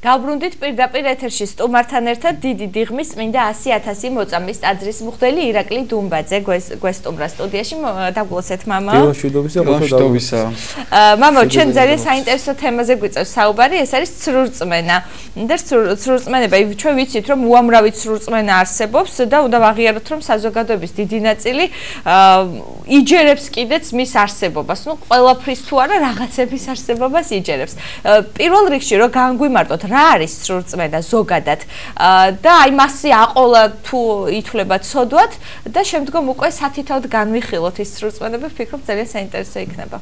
Გავბრუნდით პირდაპირ ეთერში სტუმართან ერთად დიდი დიღმის წმინდა 100,000 მოწამის ტაძრის მღვდელი ირაკლი დუმბაძე გვესტუმრა სტუდიაში. დაგულოცეთ მამა. მშვიდობისა. მამა, ჩვენ ძალიან საინტერესო თემაზე გვიწევს საუბარი, ეს არის ცრურწმენა. და ცრურწმენება, ჩვენ ვიცით, რომ უამრავი ცრურწმენა არსებობს და უნდა ვაღიაროთ, რომ საზოგადოების დიდი ნაწილი იჯერებს კიდეც მის არსებობას. ნუ ყველაფრის თუ არა რაღაცების არსებობას იჯერებს. პირველ რიგში რომ განგვიმარტოთ რა არის ცრურწმენა ზოგადად და აი მასზე აყოლა თუ ითვლება ცოდვად და შემდგომ უკვე სათითაოდ განვიხილოთ ის ცრურწმენები, ვფიქრობ ძალიან საინტერესო იქნება.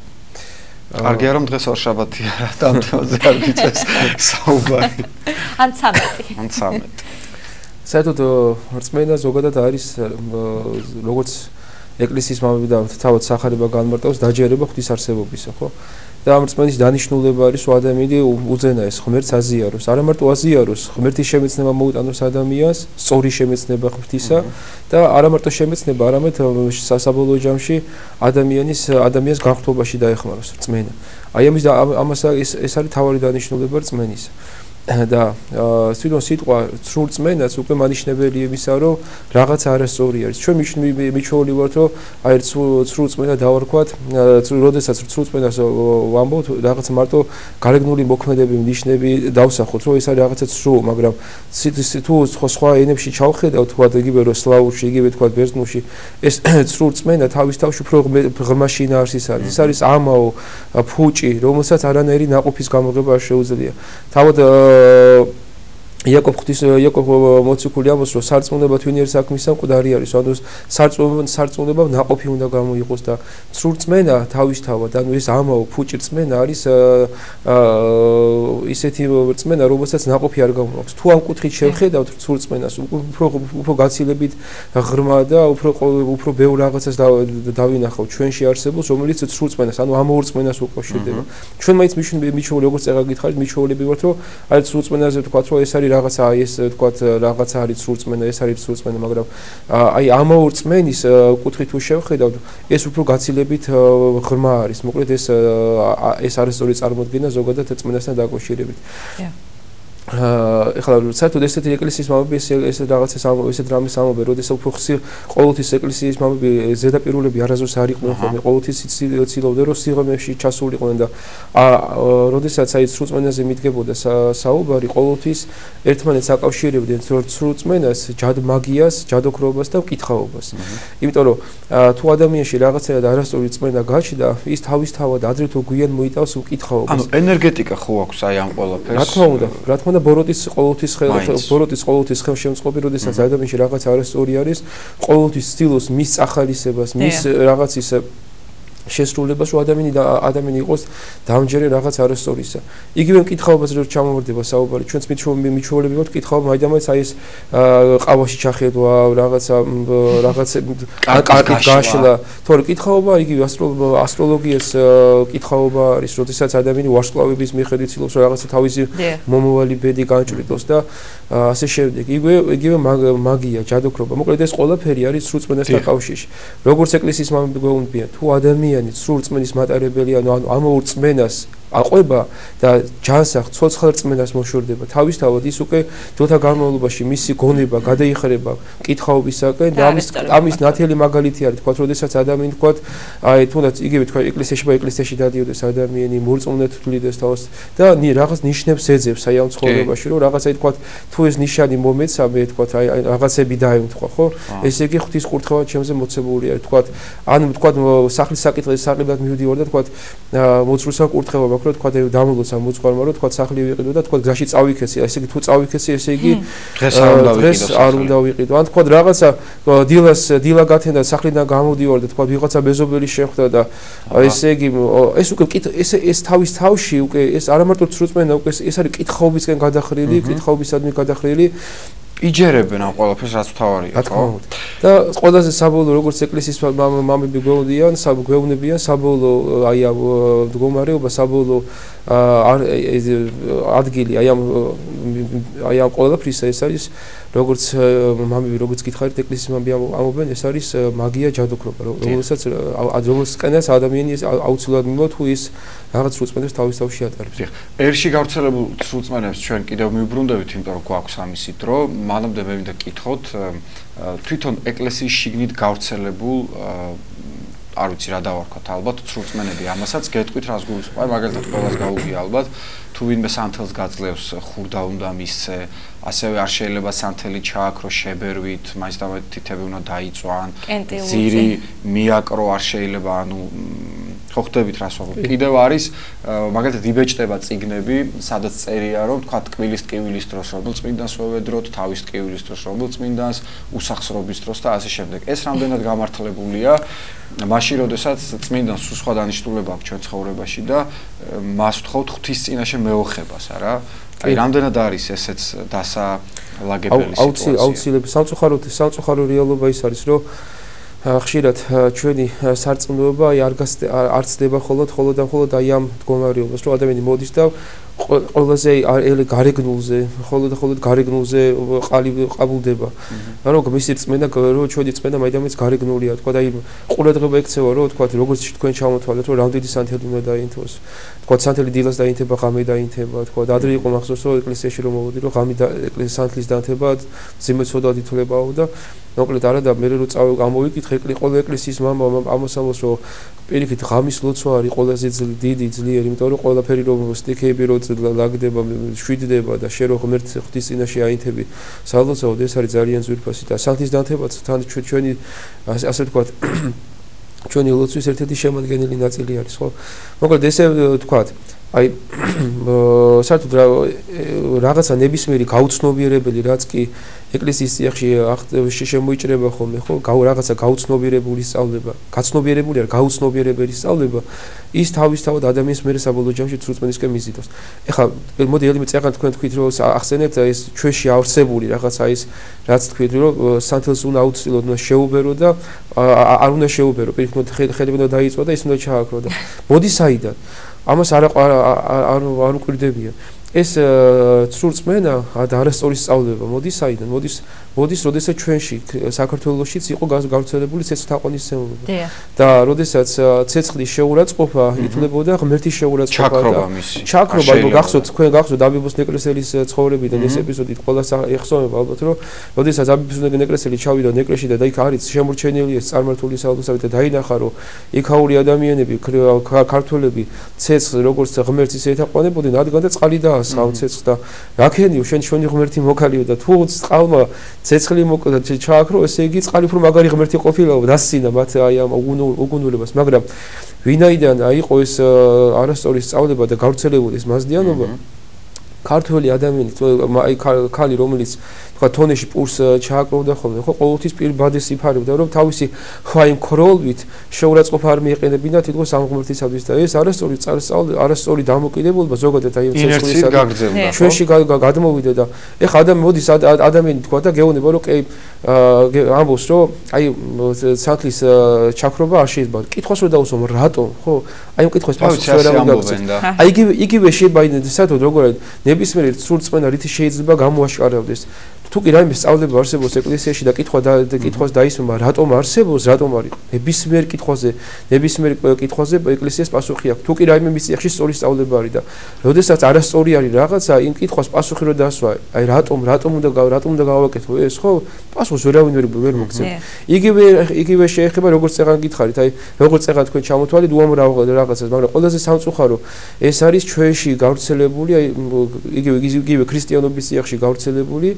კარგია რომ დღეს ორშაბათია და ამ თემაზე არ გიწევს საუბარი. ან 13. ან 13. საერთოდ რწმენა ზოგადად არის როგორც ეკლესიის მამები და თავად სახარება განმარტავს დაჯერება ღვთის არსებობისა, ხო? და ამ რწმენის დანიშნულება არის რომ ადამიანი უზენაეს ღმერთს აზიაროს, არა მარტო აზიაროს, ღმერთის შემეცნება მოუტანოს ადამიანს, სწორი შემეცნება ღვთისა და არა მარტო შემეცნება, არამედ საბოლოო ჯამში ადამიანის განხრთობაში დაეხმაროს რწმენა. აი ამას ეს არის თავარი დანიშნულება რწმენის. და თვითონ სიტყვა ცრურწმენაც უკვე მანიშნებელი იმისა, რომ რაღაც არასწორი არის. ჩვენ მიჩვეული ვართ, რომ აი ცრურწმენა დავარქვათ, როდესაც ცრურწმენას ვამბობთ, რაღაც მარტო გარეგნული მოქმედები, ნიშნები დავსახოთ, რომ ეს არის რაღაცა ცრუ, მაგრამ თუ სხვა ენებში ჩავხედავთ, თქვათ იგივე რომ სლავურში, იგივე თქვათ ბერძნულში, ეს ცრურწმენა თავის თავში უფრო ღრმა შინაარსის არის. ეს არის ამაო, ფუჭი, რომელსაც არანაირი ნაყოფის გამოღება არ შეუძლია. თავად იაკობ მოციქული ამბობს, რომ სარწმუნება თვინიერი საქმისა მკვდარი არის, ანუ სარწმუნება ნაყოფი უნდა გამოიყოს და ცრურწმენა თავისთავად, ანუ ეს ამაო ფუჭი რწმენა არის ისეთი რწმენა, რომელსაც ნაყოფი არ გამოაქვს. თუ ამ კუთხით შევხედავთ ცრურწმენას, უფრო გაცილებით ღრმა და უფრო ბევრ რაღაცას დავინახავთ ჩვენში არსებობს, რომელიც ცრურწმენას, ანუ ამაო რწმენას უკავშირდება. ჩვენ მაინც მიჩვეული, როგორც წეგა გითხარით, მიჩვეულები ვართ, რომ აი ცრურწმენაზე ვთქვათ, რომ ეს არის რაღაცა აი ეს ვთქვათ რაღაცა არის ცრურწმენა, ეს არის ცრურწმენა, მაგრამ აი ამაო რწმენის კუთხით თუ შევხედავთ, ეს უფრო გაცილებით ღრმა არის. მოკლედ ეს არასწორი წარმოდგენა ზოგადად რწმენასთან დაკავშირებით. ეხლა საერთოდ ესეთი ეკლესიის მამები ესეთ რაღაცას ესეთ რამეს ამბობენ, როდესაც უფრო ხშირ ყოველთვის ეკლესიის მამები ზედაპირულები არასდროს არ იყვნენ ხოლმე, ყოველთვის ცდილობდნენ რომ სიღრმეში ჩასულიყვნენ და როდესაც აი ცრურწმენაზე მიდგებოდა საუბარი, ყოველთვის ერთმანეთს აკავშირებდნენ ცრურწმენას, ჯადმაგიას, ჯადოქრობას და მკითხაობას. იმიტომ რომ თუ ადამიანში რაღაცა არასწორი რწმენა გაჩნდა, ის თავისთავად ადრე თუ გვიან მოიტავს მკითხაობას. ანუ ენერგეტიკა ხო აქვს აი ამ ყველაფერს? რა თქმა უნდა, ბოროტის ყოველთვის ხელშემწყობი, როდესაც ადამიანში რაღაც არასწორი არის, ყოველთვის ცდილობს მის წახალისებას, მის რაღაცის შესრულებას, რომ ადამიანი იყოს დამჯერე რაღაც არასწორისა. იგივე მკითხაობაზე რო ჩამოვარდება საუბარი, ჩვენც მიჩვეულები ვართ მკითხაობა მაინც აი ეს ყავაში ჩახედვა, რაღაცა კარტით გაშლა, თორე მკითხაობა იგივე ასტროლოგიას მკითხაობა არის, როდესაც ადამიანი ვარსკვლავების მიხედვით ცდილობს რომ რაღაცა თავისი მომავალი ბედი განჭვრიტოს და ასე შემდეგ. იგივე მაგია, ჯადოქრობა. მოკლედ ეს ყველაფერი არის ცრურწმენასთან კავშირში. როგორც ეკლესიის მამები გვეუბნებიან, თუ ადამიანი ცრურწმენის მატარებელი, ანუ ამაო რწმენას აყვება და ჯანსაღ ცოცხალ რწმენას მოშორდება, თავისთავად ის უკვე დროთა განმავლობაში მისი გონება გადაიხრება მკითხაობისაკენ და ამის ნათელი მაგალითი არის, თქვათ, როდესაც ადამიანი თქვათ, აი თუნდაც იგივე თქვა ეკლესიაში დადიოდეს ადამიანი, მორწმუნედ თვლიდეს თავს და რაღაც ნიშნებს ეძებს აი ამ ცხოვრებაში, რომ რაღაცა თქვათ, თუ ეს ნიშანი მომეცა, მე თქვათ, აი რაღაცები დაემთხვა, ხო? ესე იგი ღვთის კურთხევა ჩემზე მოცებული არის, თქვათ, ან თქვათ სახლის საკითხის საყიდად მივდივარ და თქვათ, მოძღვრისა კურთხევა რომ თქვა დამულოცა მოძღვარმა რომ თქვა სახლი ვიყიდო და თქვა გზაში წავიქეცი, ესე იგი თუ წავიქეცი, ესე იგი დღეს არ უნდა ვიყიდო. ან თქვა რაღაცა დილა გათენდა სახლიდან გამოდივარ და თქვა ვიღაცა ბეზობელი შეხვდა და ესე იგი ეს უკვე ეს თავის თავში უკვე ეს არა მარტო ცრურწმენა, უკვე ეს არის კითხაობისკენ გადახრილი, კითხაობისადმი გადახრილი იჯერებენ ამ ყველაფერს, რაც თავარია, ხო? და ყველაზე საბოლოო როგორც ეკლესიის მამები გვეუბნებიან, საბოლოო აი ამ მდგომარეობა, საბოლოო ადგილი, აი ამ აი ამ ყველაფრისა ეს არის როგორც მამები როგორც გითხარით ეკლესიის მამები ამობენ ეს არის მაგია ჯადოქრობა რომელსაც ადამიანი აუცილებლად მივა თუ ის რაღაც სრულწმენებს თავის თავში ატარებს. ერში გავრცელებულ სრულწმენებს ჩვენ კიდევ მიუბრუნდებით, იმიტომ რომ გვაქვს ამისი დრო. მანამდე მე მინდა გკითხოთ თვითონ ეკლესიის შიგნით გავრცელებულ არ ვიცი რა დავარქვათ ალბათ სრულწმენები ამასაც გეტყვით რას გულისხმობ. მაგალითად ყველას გაუგია ალბათ თუ ვინმე სანთელს გაძლევს ხურდა უნდა მისცე, ასევე არ შეიძლება სანთელი ჩააქრო შებერვით, მაინც და თითები უნდა დაიწვან, ძირი მიაკრო არ შეიძლება, ანუ ხო ხდებით რას ვაღებ. კიდევ არის მაგალითად იბეჭდება წიგნები, სადაც წერია რომ თქვა ტკბილის ტკივილის დროს რომელ წმინდანს ვევედროთ, თავის ტკივილის დროს რომელ წმინდანს, უსახსრობის დროს და ასე შემდეგ. ეს რამდენად გამართლებულია მაშინ, როდესაც წმინდანს სხვა დანიშნულება აქვს ჩვენ ცხოვრებაში და მას ვთხოვთ ღვთის წინაშე მეოხებას, არა? აი რამდენად არის ესეც დასალაგებელი სიტუაცია? აუცილებლად სამწუხარო რეალობა ის არის, რომ ხშირად ჩვენი სარწმუნოება აი არ ცდება მხოლოდ აი ამ მდგომარეობას, რომ ადამიანი მოდის და ყველაზე გარეგნულზე, მხოლოდ გარეგნულზე ყაბულდება. რომ მისი წმენა, რომ ჩვენი წმენა მაინც გარეგნულია, თქვა და აი ყურადღება ექცევა, რომ თქვა როგორც თქვენ ჩამოთვალეთ, რომ რამდენი სანთელი უნდა დაინთოს. თქვა სანთელი დილას დაინთება, ღამე დაინთება, თქვა და ადრე იყო მახსოვს, რომ ეკლესიაში რომ მოვედი, რომ ღამე ეკლესიის სანთლის დაინთება, ძიმე ცოდა ითვლებაო და მოკლედ არა და მე რო გამოვიკითხე ყველა ეკლესიის მამა ამასამოს რომ პირიქით ღამის ლოცვა არის ყველაზე დიდი ძლიერი, იმიტომ რომ ყველაფერი რომ სტიქები რო ლაგდება, შვიდდება და შე რო ღმერთ ღვთის წინაშე აინთები სალოცავად ეს არის ძალიან ძვირფასი და სანთლის დაინთებაც თან ჩვენი ასე ვთქვათ ჩვენი ლოცვის ერთ-ერთი შემადგენელი ნაწილი არის, ხო? მოკლედ ესე ვთქვათ აი საერთოდ რაღაცა ნებისმიერი გაუცნობიერებელი რაც კი ეკლესიის წიაღში შემოიჭრება ხოლმე, ხო? რაღაცა გაუცნობიერებული სწავლება, გაცნობიერებული არ გაუცნობიერებელი სწავლება ის თავისთავად ადამიანის მერე საბოლოო ჯამში სრულწმენისკენ მიზიდავს. ეხლა მოდი ელიმე წეგან თქვენ თქვით რომ ახსენეთ ეს ჩვენში არსებული რაღაცა ის რაც თქვით რომ სანთელს უნდა აუცილებლად უნდა შეუბერო და არ უნდა შეუბერო, პირიქით ხელები უნდა დაიწვა და ის უნდა ჩააქრო და მოდი საიდან? ამას არ უკვირდებიან. ეს სრულწმენა და არასწორი სწავლება მოდის საიდან? მოდის როდესაც ჩვენში საქართველოშიც იყო გავრცელებული ცეცხლთაყვანისმცემლობა. და როდესაც ცეცხლის შეურაცხყოფა ითვლებოდა ღმერთის შეურაცხყოფა და ჩაქრობა, გახსოვთ თქვენ გახსოვთ აბიბოს ნეკრესელის ცხოვრებიდან ეს ეპიზოდი ყველას ეხსოვება ალბათ რომ როდესაც აბიბოს ნეკრესელი ჩავიდა ნეკრეში და იქ არის შემორჩენილი ეს წარმართული საუდოსავით და დაინახა რომ იქაური ადამიანები ქართველები ცეცხლს როგორც ღმერთს ისე ეთაყვანებოდნენ, რადგან და წყალი დაასხა ცეცხლს და რაკენიო ჩვენი ღმერთი მოკალიო და თუ წყალმა ცეცხლი ჩააქრო, ესე იგი წყალი უფრო მაგარი ღმერთი ყოფილაო, დასცინა მათ აი ამ უგუნურებას, მაგრამ ვინაიდან იყო ეს არასწორი სწავლება და გავრცელებული ეს მაზდიანობა, ქართველი ადამიანი, აი ქალი რომელიც თქვა თონეში პურს ჩააკროვდა ხოლმე, ხო ყოველთვის პირბადეს იფარებდა, რომ თავისი ხაიმ ქროლვით შეურაცხყოფა არ მიეყენებინა თითქოს ამ ღმერთისათვის და ეს არასწორი დამოკიდებულება ზოგადად აი ცეცხლისა ჩვენში გადმოვიდა და ეხლა ადამიანი მოდის ადამიანი თქვა და გეუბნება რომ კი ამბობს რომ აი სანთლის ჩაქრობა არ შეიძლება. კითხვას რომ დაუსვამ რატომ, ხო? აი ამ კითხვის პასუხს ვერ ამოგაგზავნა. აი იგივე შეიძლება საერთოდ როგორ ნებისმიერი სრულწმენა რითი შეიძლება გამოაშკარავდეს. თუ კი რაიმე სწავლება არსებობს ეკლესიაში და კითხვას დაისვენა რატომ არსებობს, რატომ არ იყო? ნებისმიერ კითხვაზე ეკლესიას პასუხი აქვს. თუ კი რაიმე მის წიაღში სწორი სწავლება არის და როდესაც არასწორი არის რაღაცა, იმ კითხვას პასუხი რო დასვა, აი რატომ უნდა გავაკეთო ეს, ხო? პასუხს ვერავინ ვერ მოგცემ. იგივე შეეხება როგორც წეგან გითხარით, აი როგორც წეგან თქვენ ჩამოთვალეთ უამრავ რაღაცას, მაგრამ ყველაზე სამწუხარო ეს არის ჩვენში გავრცელებული, აი იგივე ქრისტიანობის წიაღში გავრცელებული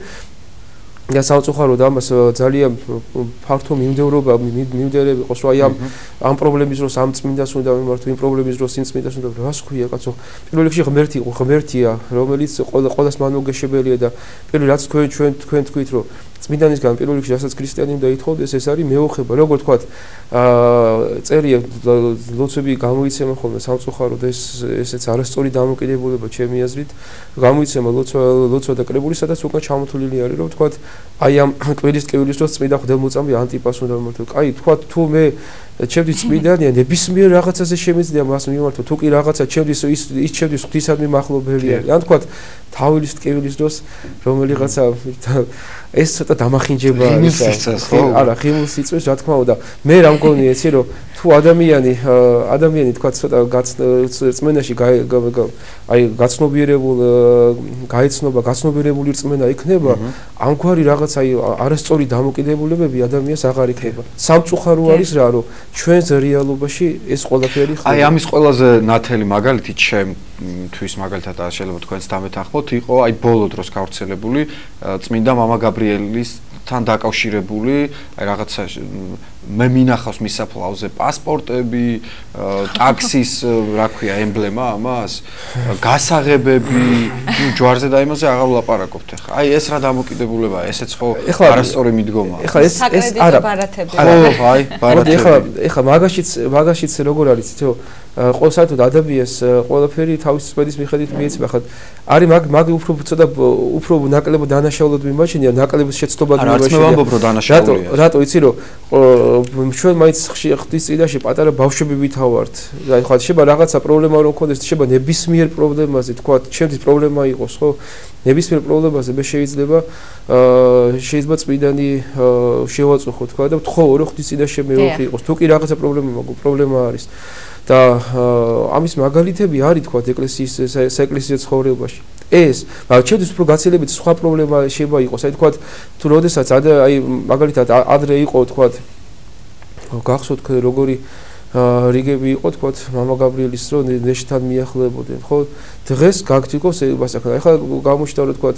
და სამწუხაროდ ამას ძალიან ფართო მიმდევრები ყავს, რომ აი ამ პრობლემის დროს ამ წმინდას უნდა მიმართო, იმ პრობლემის დროს იმ წმინდას უნდა რას ქვია კაცო? პირველ რიგში ღმერთია, რომელიც ყველას მანმოგეშებელია და პირველ რაც თქვენ თქვით, რომ წმინდანისგან პირველ რიგში რასაც ქრისტიანი უნდა ითხოვდეს, ეს არის მეოხება. როგორ თქვათ, წერია ლოცვები გამოიცემა ხოლმე სამწუხაროდ ესეც არასწორი დამოკიდებულება ჩემი აზრით. გამოიცემა ლოცვა და კრებული, სადაც უკვე ჩამოთვლილი არის, რომ თქვათ, აი ამ კვირის დროს წმინდა ღვთელმოწამე ანტიპას უნდა მიმართო. აი თქვათ, თუ მე ჩემთვის წმინდანია, ნებისმიერ რაღაცაზე შემიძლია მას მიმართო, თუ კი რაღაცა ჩემთვის ის ჩემთვის ღვთისადმი მახლობელი არის. ან თქვათ, თავის ტკივილის დროს რომელიღაცა ეს ცოტა დამახინჯება არის არა ხიმულს იწვევს რა თქმა უნდა მე რა მგონია იცი რომ თუ ადამიანი თქვა ცოტა რწმენაში აი გაცნობიერებულ გაცნობიერებული რწმენა იქნება ამგვარი რაღაც აი არასწორი დამოკიდებულებები ადამიანს აღარ იქნება სამწუხარო არის რა რომ ჩვენს რეალობაში ეს ყველაფერი ხდება აი ამის ყველაზე ნათელი მაგალითი ჩემთვის მაგალითად შეიძლება თქვენს დამეთანხმოთ იყო აი ბოლო დროს გავრცელებული წმინდა მამა გაბრიელისთან დაკავშირებული აი რაღაცა მე მინახავს მის საფლავზე პასპორტები, ტაქსის, რა ქვია, ემბლემა ამას, გასაღებები, ჯვარზე და იმაზე აღარ ვლაპარაკობთ ახლა. აი ეს რა დამოკიდებულებაა, ესეც ხო არასწორი მიდგომაა. ეხლა ეს არა ბარათები. ხო, აი, ბარათები. ეხლა მაგაშიც როგორ არის, თო ყოველსაერთოდ ადამიანს ყველაფერი თავის წვედის მიხედვით მიეცება. ხა არის მაგ უფრო ნაკლებად დანაშაულად მიმაჩნია, ნაკლების შეცდომად მიმაჩნია. რა ვამბობ რომ დანაშაულია. რატო იცი რომ ჩვენ მაინც ხდის წინაშე პატარა ბავშვები ვითავართ. ხა შეიძლება რაღაცა პრობლემა რომ გქონდეს, შეიძლება ნებისმიერ პრობლემაზე თქვა, ჩემთვის პრობლემა იყოს, ხო? ნებისმიერ პრობლემაზე მე შეიძლება წმინდანი შევაწუხო თქვა და ვთხოვო რომ ხდის წინაშე მე ვიყი იყოს. თუ კი რაღაცა პრობლემა არის და ამის მაგალითები არის თქვა ეკლესიის ცხოვრებაში. ეს, ჩემთვის უფრო გაცილებით სხვა პრობლემა შეიძლება იყოს. აი თქვა თუ როდესაც აი მაგალითად ადრე იყო თქვა გახსოვთ როგორი რიგები იყო თქვა მამა გაბრიელის რო ნეშთან მიახლებოდნენ, ხო? დღეს გაგთიქოს მასაკ. ახლა გამოჩნდა რომ თქვა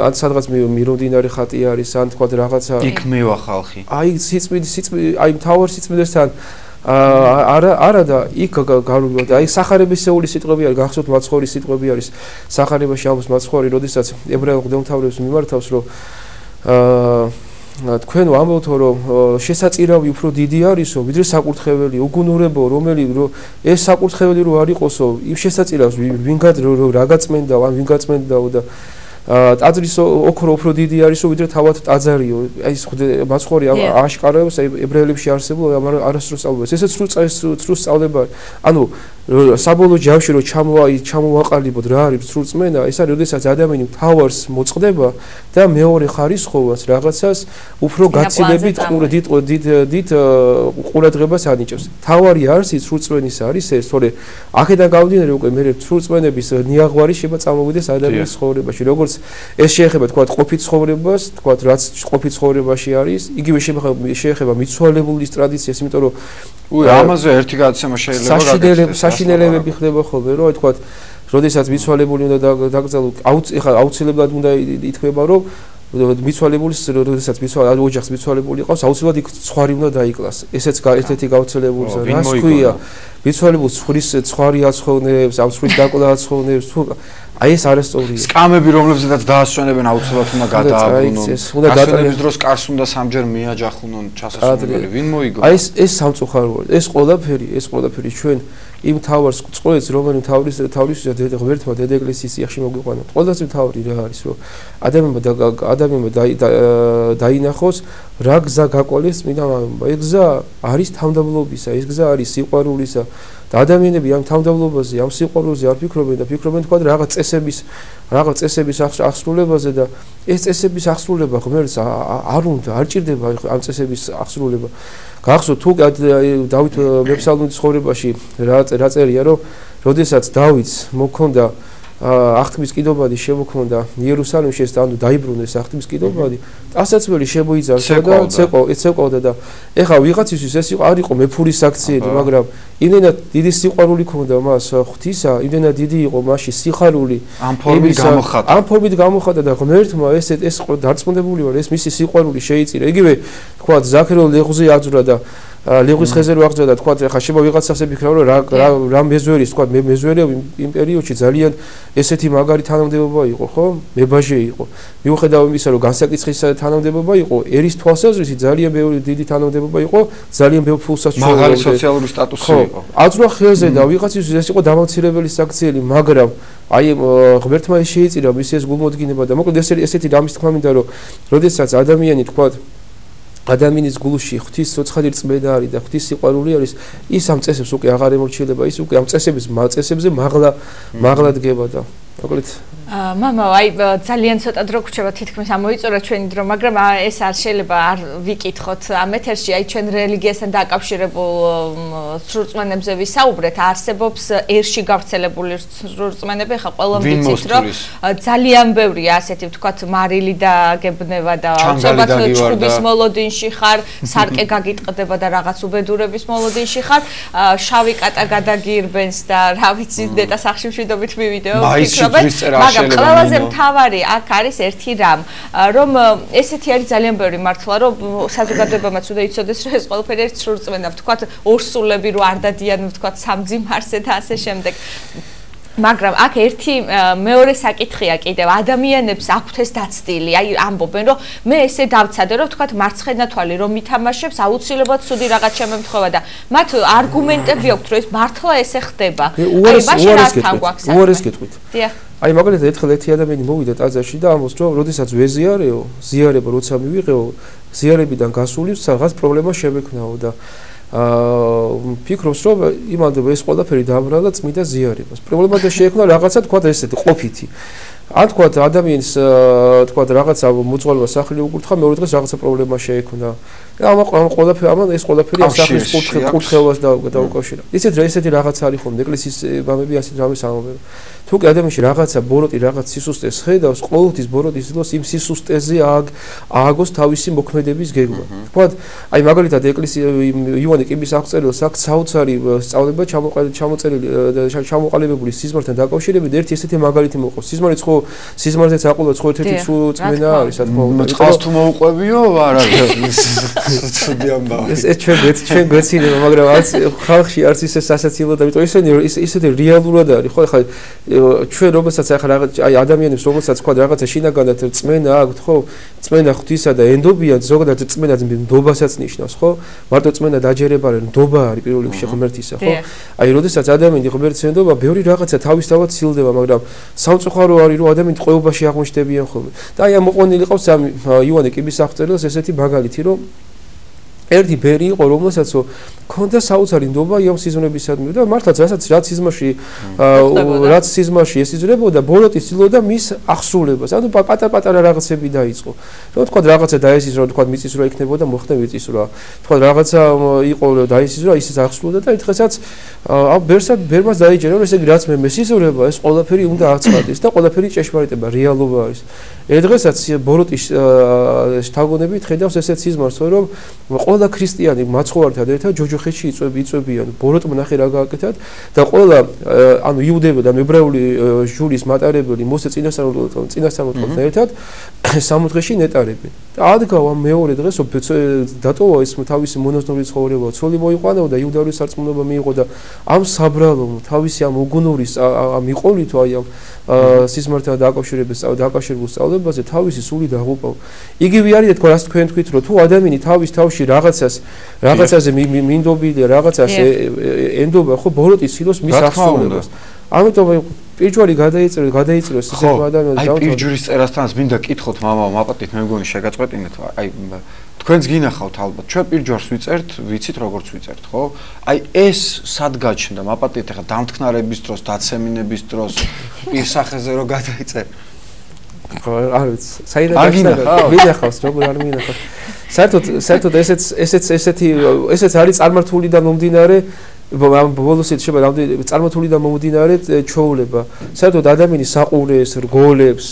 ან სადღაც მირონდინარი ხატი არის, ან თქვა რაღაცა იქ მევა ხალხი. აი სიწმინდე აი მთავარ სიწმინდესთან არა და იქ გარულა აი სახარებისეული სიტყვები არის გახსოვთ მაცხოვრის სიტყვები არის სახარებაში ამბობს მაცხოვრი როდესაც ებრაელ მღვდელმთავრებს მიმართავს რომ თქვენ ვამბობთ რომ შესაწირავი უფრო დიდი არისო ვიდრე საკურთხეველი უგუნურებო რომ ეს საკურთხეველი რო არ იყოსო იმ შესაწირავს ვინ რა გაწმენდა ან ვინ გაწმენდაო და ტაძრის ოქრო უფრო დიდი არისო ვიდრე თავად ტაძარიო აი ეს მაცხოვრი აშკარებს ებრაელებში არსებულ არასდროს სწავლობს ესეც სრულ სწავლება ანუ საბოლოო ჯამში რომ ჩამოვაყალიბოთ რა არის სრულ წმენა ეს არის როდესაც ადამიანი თავარს მოწყდება და მეორე ხარისხოვას რაღაცას უფრო გაცილებით დიდ ყურადღებას ანიჭებს თავარი არის სრულ წმენის არის ეს თორე აქედან გავდინარე უკვე მე სრულ წმენების ნიაღვარი შეიძლება წამოვიდეს ადამიანის ცხოვრებაში როგორც ეს შეეხება თქვა ყოფით ცხოვრებას თქვა რაც ყოფით ცხოვრებაში არის იგივე შეეხება მიცვალებულის ტრადიციას იმიტომ რომ ამაზე ერთი გადაცემა შეიძლება საშინელებები ხდება ხოლმე რომ თქვა როდესაც მიცვალებული უნდა დაკრძალო ეხლა აუცილებლად უნდა ითქვა რომ მიცვალებულის როდესაც ოჯახს მიცვალებული ყავს აუცილებლად იქ ცხვარი უნდა დაიკლას ესეც ერთ-ერთი გავრცელებული რას ქვია მიცვალებულს ცხვარი აცხოვნებს ამ ცხვრის დაკლა აცხოვნებს აი ეს არასწორია სკამები რომლებზეც დაასვენებენ აუცილებლად უნდა გადააბრუნონ გასვენების დროს კარს უნდა სამჯერ მიაჯახუნონ ჩასასვლელი ვინ მოიგო აი ეს სამწუხაროა ეს ყველაფერი ჩვენ იმ თავარს წყვეტს რომელიც თავისია ღმერთმა დედა ეკლესიის სიახში მოგვიყვანა ყველაზე მთავარი რა არის რომ ადამიანმა დაინახოს რა გზა გაყოლეს წმინდა მამამ ეს გზა არის თავმდაბლობისა ეს გზა არის სიყვარულისა და ადამიანები ამ თავმდაბლობაზე ამ სიყვარულზე არ ფიქრობენ და ფიქრობენ თქვა რაღაც წესების აღსრულებაზე და ეს წესების აღსრულება ღმერთს არ უნდა არ ჭირდება ამ წესების აღსრულება გახსოვთ თუ დავით მეფსალმონის ცხოვრებაში რა წერია რომ როდესაც დავითს მოქონდა აღთქმის კიდობადი შემოქმდა იერუსალიმში ეს ანუ დაიბრუნეს აღთქმის კიდობადი ტანსაცმელი შემოიძარცვა და ეცეკვდა და ეხა ვიღაცისთვის ეს არ იყო მეფურის აქციელი მაგრამ იმენად დიდი სიყვარული ქონდა მას ღვთისა იმენად დიდი იყო მასში სიხარული ამ ფორმით გამოხატა და ღმერთმა ეს დარწმუნებული ვარ ეს მისი სიყვარული შეიწირა იგივე თქვა ზაქერო ლეღვზე აძვრა და ლეღვის ხეზე რო აღძრა და თქვა ხა შეიძლება ვიღაცას ეკრა რომ რა მეზვერის თქვა მე მეზვერია იმ პერიოდში ძალიან ესეთი მაგარი თანამდებობა იყო ხო მებაჟე იყო მიუხედავად იმისა რომ განსაკიცხის თანამდებობა იყო ერის თვალსაზრისით ძალიან ბევრი დიდი თანამდებობა იყო ძალიან ბევრ ფულსაც მაღალი სოციალური სტატუსი იყო აძვრა ხეზე და ვიღაცისთვის ეს იყო დამამცირებელი საქციელი მაგრამ აი ღმერთმა ეს შეიწირა მის ეს გულმოდგინება და მოკლედ ესეთი რამის თქმა მინდა რომ როდესაც ადამიანი თქვა ადამიანის გულში ღვთის სოცხალი რწმენა არის და ღვთის სიყვარული არის ის ამ წესებს უკვე აღარ ემორჩილება ის უკვე ამ წესებზე მაღლა დგება და მოკლედ მამა აი ძალიან ცოტა დრო გრჩება თითქმის ამოიწურა ჩვენი დრო მაგრამ ეს არ შეიძლება არ ვიკითხოთ ამ ეთერში აი ჩვენ რელიგიასთან დაკავშირებულ სრულწმენებზე ვისაუბრეთ არსებობს ერში გავრცელებული სრულწმენები ხა ყველა ვიცით რომ ძალიან ბევრია ასეთი ვთქვათ მარილი და გებნება და უცებად ჩხუბის მოლოდინში ხარ სარკე გაგიტყდება და რაღაც უბედურების მოლოდინში ხარ შავი კატა გადაგირბენს და რა ვიცი ნეტა სახში მშვიდობით მივიდეო ფიქრობთ ყველაზე მთავარი აქ არის ერთი რამ რომ ესეთი არის ძალიან ბევრი მართლა რომ საზოგადოებამაც უნდა იცოდეს რომ ეს ყველაფერი ერთ სრულწმენა ვთქვათ ორსულები რო არ დადიან ვთქვათ სამძიმარზე და ასე შემდეგ მაგრამ აქ ერთი მეორე საკითხია კიდევ ადამიანებს აქვთ ეს დაცდილი აი ამბობენ რომ მე ესე დავცადე რომ ვთქვათ მარცხენა თვალი რომ მითამაშებს აუცილებლად ცუდი რაღაც შემემთხვევა და მათ არგუმენტები აქვთ რომ ეს მართლა ესე ხდება აი მაშინ რასთან გვაქვს უარეს გეტყვით დიახ აი მაგალითად ერთხელ ერთი ადამიანი მოვიდა ტაძარში და ამბობს რომ როდესაც ვეზიარეო ზიარება როცა მივიღეო ზიარებიდან გასული რაღაც პრობლემა შემექნაო და ფიქრობს რომ იმანდ ეს ყველაფერი დააბრალა წმიდა ზიარებას პრობლემა და შეექმნა რაღაცა თქვა ესეთი ყოფითი ან თქვა ადამიანს თქვა რაღაცა მოძღვარება სახლი უკურთხა მეორე დღეს რაღაცა პრობლემა შეექმნა ამ ყველაფერი ამან ეს ყველაფერი ამ სახლის კურთხევას დაუკავშირა ისეთი რაღაც არის ხომ ეკლესიის მამები ასეთ რამეს ამბობენ თუ კი ადამიანში რაღაცა ბოროტი რაღაც სისუსტეს ხედავს ყოველთვის ბოროტის დროს იმ სისუსტეზე ააგოს თავისი მოქმედების გეგმა თქვა აი მაგალითად ეკლესია იოანე კიბის აღწერილს აქ საოცარი სწავლება ჩამოყალიბებული სიზმართან დაკავშირებით ერთი ესეთი მაგალითი მოყავს სიზმარიც ხო სიზმარზეც აყოლა ხო ერთ-ერთი წმენა არის რა თქმა უნდა წყალს თუ მოუყვებიო არ არის ცუდი ამბავი ეს ჩვენ გვეცინება მაგრამ არც ხალხში არც ისე სასაცილო და იმიტომ ისეთი რეალურად არის ხო ხა ჩვენ რომელსაც ახლა აი ადამიანებს რომელსაც თქვა რაღაცა შინაგანად წმენა აქვთ ხო წმენა ღვთისა და ენდობიან ზოგადად წმენა ნდობასაც ნიშნავს ხო მარტო წმენა დაჯერება არ ნდობა არის პირველ რიგში ღმერთისა ხო აი როდესაც ადამიანი ღმერთს ენდობა ბევრი რაღაცა თავისთავად ცილდება მაგრამ სამწუხარო არის რომ ადამიანები ყეობაში აღმოჩნდებიან ხოლმე და აი ამოყვანილი ყავს იოანე კიბის აღწერილს ესეთი მაგალითი რომ ერთი ბერი იყო რომელსაც ქონდა საოცარი ნდობა იომ სიზმრებისადმი და მართლაც რაც სიზმარში ეს იზრდებოდა ბოროტი ცდილობდა მის აღსრულებას ანუ პატარ-პატარა რაღაცები დაიწყო რომ თქვა რაღაცა დაესიზრა რომ თქვა მიწისძვრა იქნებოდა მოხდა მიწისძვრა თქვა რაღაცა იყო დაესიზრა ისიც აღსრულდა და ეთქესაც ბერმას დაიჯერა რომ ესე იგი რაც მე მესიზრება ეს ყველაფერი უნდა აცხადეს და ყველაფერი ჭეშმარიტება რეალობა არის ერთდღესაც ბოროტის შთაგონებით ხედავს ესეთ სიზმარს რომ ყველა ქრისტიანი მაცხოვართან ერთად ჯოჯოხეთში იწვევიან ბოროტ მონახე რა გააკეთათ და ყველა ანუ იუდები და ებრაული ჟურის მატარებელი მოსე წინასწარმეტყველთან ერთად სამოთხეში ნეტარებენ და ადგა მეორე დღეს დატოვა ის თავისი მონაზვნური ცხოვრება ცოლი მოიყვანა და იუდაური სარწმუნოება მიიღო და ამ საბრალო თავისი ამ უგუნურის მიყოლითო აი ამ სიზმართან დაკავშირებულ სწავლებაზე თავისი სული დაღუპა იგივე არის თქო რას თქვენ თქვით რომ თუ ადამიანი თავში რაღაცაზე მინდობილია რაღაცას ენდობა ხო ბოროტის სილოს მის აღსრულებას ამიტომ პირჯვარი გადაიწეროს ისეთ ადამიანს აი პირჯვრის წერასთანაც მინდა კითხოთ მამა მაპატით მე მგონი შეგაწყვეტინეთ აი თქვენც გინახავთ ალბათ ჩვენ პირჯვარს ვიწერთ ვიცით როგორც ვიწერთ ხო აი ეს სად გაჩნდა მაპატით ახლა დამთქნარების დროს დაცემინების დროს პირსახეზე რო გადაიწერთ არ ვიცი საიდან ვინახავს როგორ არ მინახავს საერთოდ ესეც არის წარმართულიდან მომდინარე ბოლოსით შეიძლება რამდენი წარმართულიდან მომდინარე ჩვეულება საერთოდ ადამიანი საყურეს რგოლებს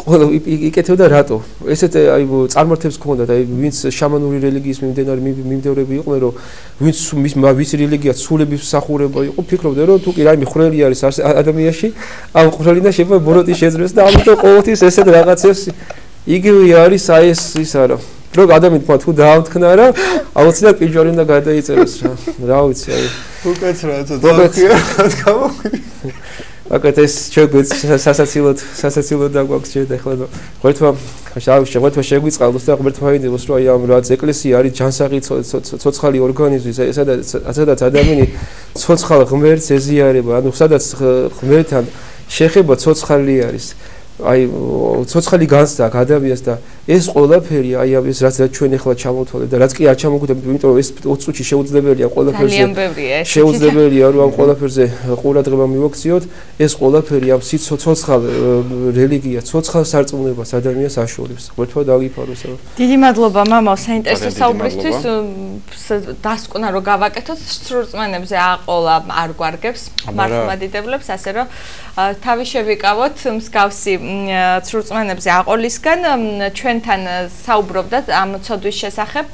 ყველა იკეთებდა რატო ესეთ აი წარმართებს ქონდა და ვინც შამანური რელიგიის მიმდევრები იყვნენ რომ ვინც მის რელიგიას სულების მსახურება იყო ფიქრობდა რომ თუ კი რაიმე ხრელი არის ადამიანში ამ ხრელიდან შეიძლება ბოროტი შეძრეს და ამიტომ ყოველთვის ესეთ რაღაცებს იგივე არის აი ეს არა რო ადამიანი თუ დაამტკნა რა აუცილებლად პირჯვარი უნდა გადაიწეროს რა ვიცი აი უკაცრად აკეთ ეს ჩვენ სასაცილოდ დაგვაქვს შეიძლება ახლა ღმერთმა შეგვიწყალოს და ღმერთმა აიძულოს რომ აი ამ რაც ეკლესია არის ჯანსაღი ცოცხალი ორგანიზმი სადაც ადამიანი ცოცხალ ღმერთს ეზიარება ანუ სადაც ღმერთთან შეხება ცოცხალი არის აი ცოცხალი განცდა აქ ადამიანს და ეს ყველაფერი აი ამის რაც ჩვენ ახლა ჩამოთვალეთ და რაც კი არ ჩამოგვიდეთ, იმიტომ რომ ეს 20 წუთში შეუძლებელია ყველაფერზე შეუძლებელია რომ ამ ყველაფერზე ყურადღება მივაქციოთ, ეს ყველაფერი ამ ცოცხალ რელიგია, ცოცხალ სარწმუნოებას ადამიანს აშუქებს. ღმერთმა დაგიფაროს. დიდი მადლობა მამაო საინტერესო საუბრისთვის. დასკვნა რომ გავაკეთოთ სრულწმენებზე აყოლა არ გვარგებს მართლმადიდებლებს, ასე რომ თავი შევიკავოთ მსგავსი სრულწმენებზე აყოლისგან ჩვენთან საუბრობდათ ამ ცოდვის შესახებ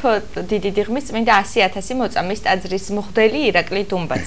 დიდი ღმის წმინდა 100,000 მოწამის ტაძრის მღვდელი ირაკლი დუმბაძე.